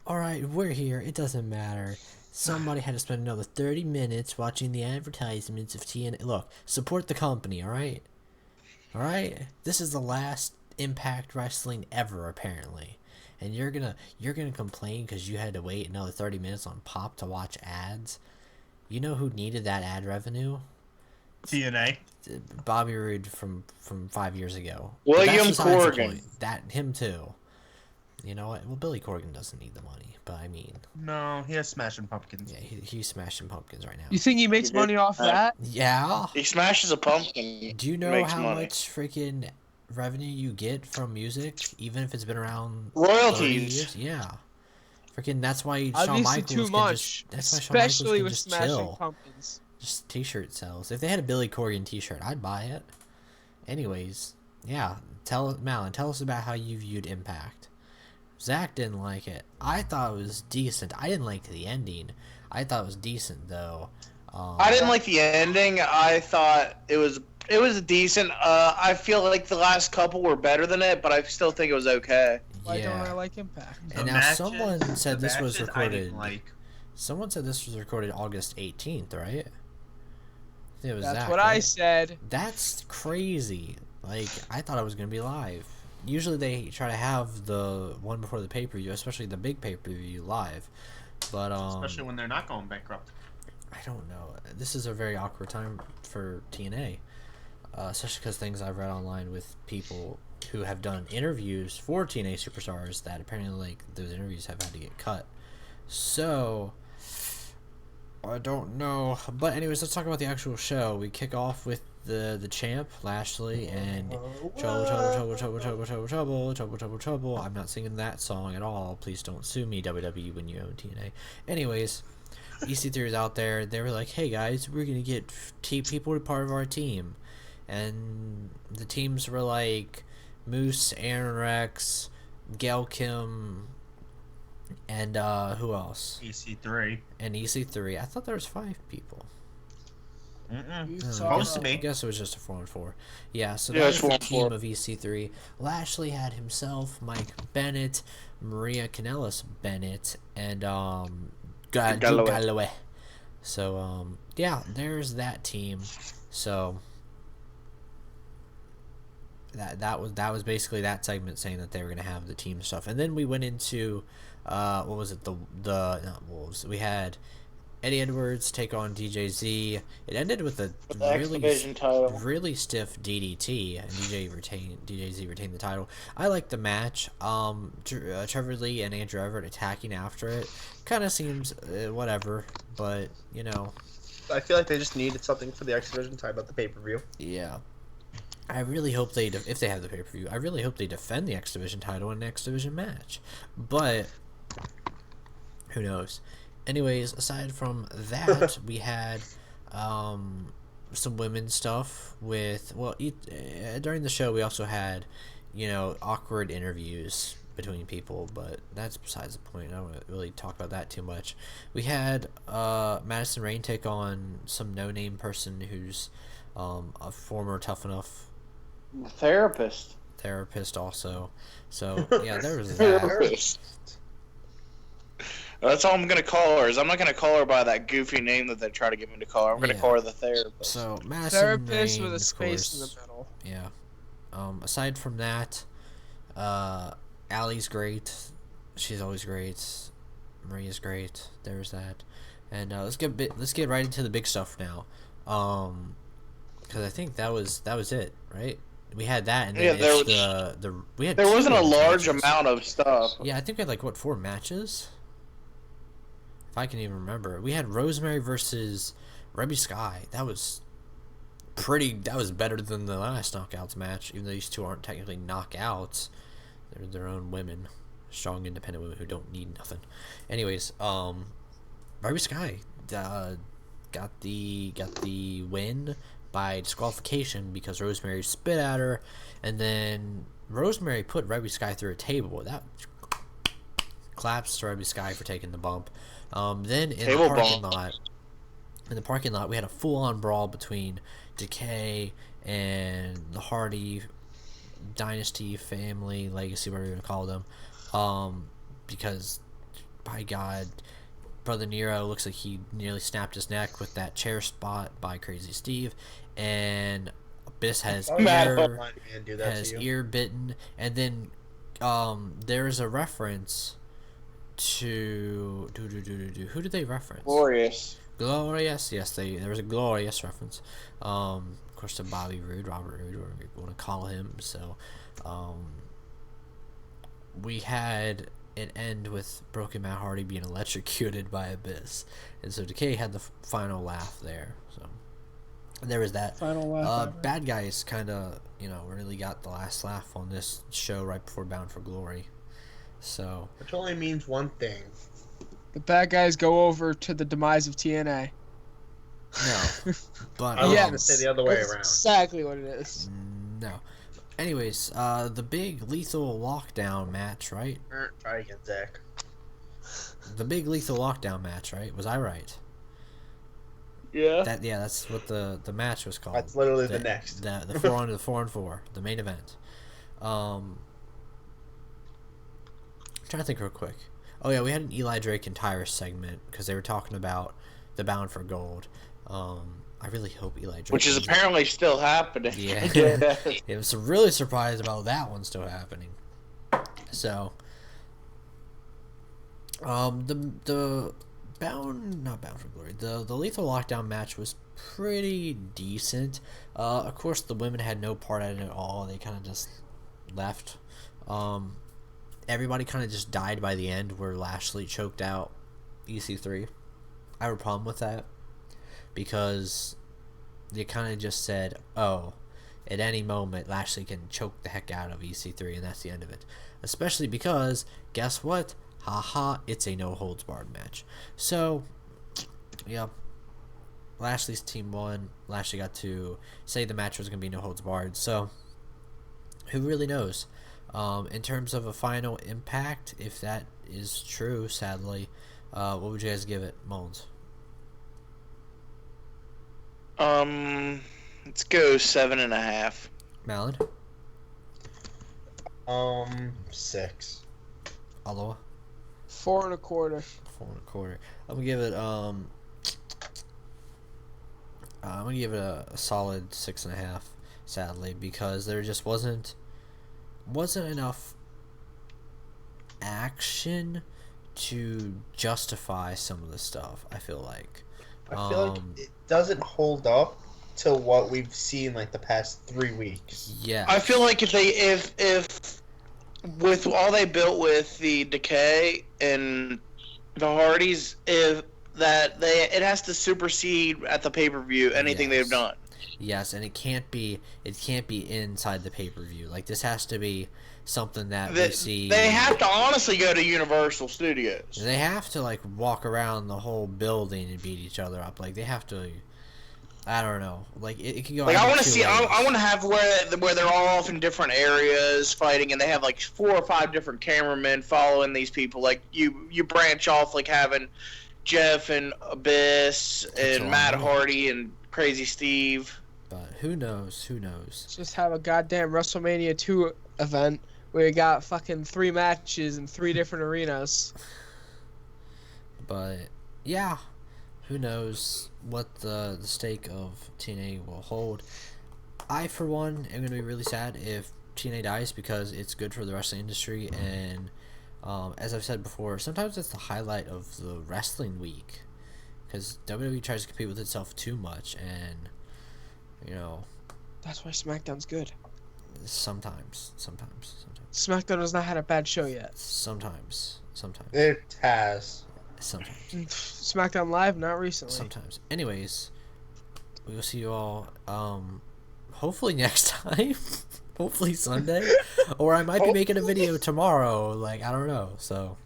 Alright, we're here. It doesn't matter. Somebody had to spend another 30 minutes watching the advertisements of TNA. Look, support the company, alright? Alright? This is the last Impact Wrestling ever, apparently. And you're gonna complain because you had to wait another 30 minutes on Pop to watch ads? You know who needed that ad revenue? TNA. Bobby Roode from 5 years ago. William Corgan. That him too. You know what? Well, Billy Corgan doesn't need the money, but I mean, No, he has Smashing Pumpkins. yeah, he's smashing pumpkins right now. You think he makes money off that? Yeah. He smashes a pumpkin. Do you know makes how money. much freaking revenue you get from music, even if it's been around 30 Royalties. years? Yeah. Freaking, that's why Shawn Obviously Michaels too can much, just. That's why Shawn Michaels especially can with just Smashing chill. Pumpkins. Just t-shirt sales. If they had a Billy Corgan t-shirt, I'd buy it. Anyways, yeah. Malin, tell us about how you viewed Impact. Zach didn't like it. I thought it was decent. I didn't like the ending. I thought it was decent though. I didn't like the ending. I thought it was decent. I feel like the last couple were better than it, but I still think it was okay. Why don't I Yeah. like Impact? And now someone said this was I recorded. didn't like. Someone said this was recorded August 18th, right? It was That's Zach, what right? I said. That's crazy. Like, I thought it was gonna be live. Usually they try to have the one before the pay-per-view, especially the big pay-per-view, live. But Especially when they're not going bankrupt. I don't know. This is a very awkward time for TNA, especially because things I've read online with people who have done interviews for TNA superstars that apparently, like, those interviews have had to get cut. So I don't know. But anyways, let's talk about the actual show. We kick off with the champ, Lashley, and trouble. I'm not singing that song at all. Please don't sue me, WWE, when you own TNA. Anyways, EC3 is out there. They were like, hey guys, we're gonna get people to be part of our team. And the teams were like Moose, Aaron Rex, Gail Kim, and who else? EC3. And EC3. I thought there was 5 people. Supposed to be. I guess it was just a 4-on-4. Yeah, so Yeah, that was the 4-on-4. team of EC3. Lashley had himself, Mike Bennett, Maria Kanellis Bennett, and Drew Galloway. So yeah, there's that team. So that was basically that segment saying that they were gonna have the team stuff, and then we went into what was it, the not Wolves. We had Eddie Edwards take on DJZ. It ended with a really stiff DDT, and DJZ retained the title. I liked the match. Trevor Lee and Andrew Everett attacking after it kind of seems whatever, but you know. I feel like they just needed something for the X Division title at the pay-per-view. Yeah. I really hope if they have the pay-per-view, I really hope they defend the X Division title in an X Division match. But who knows? Anyways, aside from that, we had some women's stuff with, well, during the show we also had, you know, awkward interviews between people, but that's besides the point. I don't want to really talk about that too much. We had Madison Rayne take on some no-name person who's a former Tough Enough Therapist also. So yeah, there was that. That's all I'm gonna call her. I'm not gonna call her by that goofy name that they try to get me to call her. I'm gonna call her the therapist. So Madison Therapist Rayne, with a of space course, in the middle. Yeah. Aside from that, Allie's great. She's always great. Maria's great. There's that. And let's get right into the big stuff now. Because I think that was it, right? We had that, and then we had. There wasn't a large matches. amount of stuff. Yeah, I think we had like 4 matches, if I can even remember. We had Rosemary versus Rebby Sky. That was better than the last Knockouts match, even though these two aren't technically knockouts. They're their own women, strong, independent women who don't need nothing. Anyways, Rebby Sky got the win by disqualification because Rosemary spit at her, and then Rosemary put Rebby Sky through a table. That claps to Rebby Sky for taking the bump. Then in the parking lot, we had a full-on brawl between Decay and the Hardy Dynasty, family, legacy, whatever you want to call them, because by God, Brother Nero looks like he nearly snapped his neck with that chair spot by Crazy Steve, and Abyss has ear bitten, and then there's a reference to who did they reference? Glorious, yes, there was a Glorious reference. Of course, to Bobby Roode, Robert Roode, whatever you want to call him. So, we had it end with Broken Matt Hardy being electrocuted by Abyss, and so Decay had the final laugh there. So, there was that. Final laugh. Bad Guys kind of, really got the last laugh on this show right before Bound for Glory. So, which only means one thing. The bad guys go over to the demise of TNA. No, but I was going to say the other way That's around. exactly what it is. No. Anyways, the big Lethal Lockdown match, right? Try again, Zach. The big Lethal Lockdown match, right? Was I right? Yeah. That's what the match was called. That's literally the next. The 4 on 4, the main event. I'm trying to think real quick. Oh yeah, we had an Eli Drake and Tyrus segment because they were talking about the Bound for Gold. I really hope Eli Drake, which is apparently still happening. Yeah, I was really surprised about that one still happening. So, the not Bound for Glory, the Lethal Lockdown match was pretty decent. Of course, the women had no part in it at all. They kind of just left. Everybody kind of just died by the end where Lashley choked out EC3. I have a problem with that because they kind of just said, oh, at any moment Lashley can choke the heck out of EC3 and that's the end of it. Especially because, guess what? Haha, it's a no-holds-barred match. So, yeah, Lashley's team won. Lashley got to say the match was going to be no-holds-barred. So, who really knows? In terms of a final impact, if that is true, sadly, what would you guys give it, Mullins? Let's go 7.5. Malin? 6. Aloha? 4 1/4. 4 1/4. I'm gonna give it a solid 6.5. Sadly, because there just wasn't enough action to justify some of the stuff. I feel like. I feel like it doesn't hold up to what we've seen like the past 3 weeks. Yeah. I feel like if with all they built with the Decay and the Hardys, it has to supersede at the pay-per-view anything they've done. Yes, and it can't be inside the pay-per-view. Like, this has to be something that we see. They have to honestly go to Universal Studios. They have to like walk around the whole building and beat each other up. Like, they have to. I don't know. Like, it can go. Like, I want to see. I want to have where they're all off in different areas fighting, and they have like 4 or 5 different cameramen following these people. Like, you branch off, like having Jeff and Abyss and Matt Hardy and Crazy Steve. But who knows? Who knows? Just have a goddamn WrestleMania 2 event where you got fucking 3 matches in 3 different arenas. But yeah, who knows what the stake of TNA will hold. I, for one, am going to be really sad if TNA dies because it's good for the wrestling industry, and as I've said before, sometimes it's the highlight of the wrestling week because WWE tries to compete with itself too much, and that's why SmackDown's good. Sometimes. SmackDown has not had a bad show yet. Sometimes. It has. Sometimes. SmackDown Live, not recently. Sometimes. Anyways, we will see you all hopefully next time. Hopefully Sunday. Or I might be making a video tomorrow. Like, I don't know. So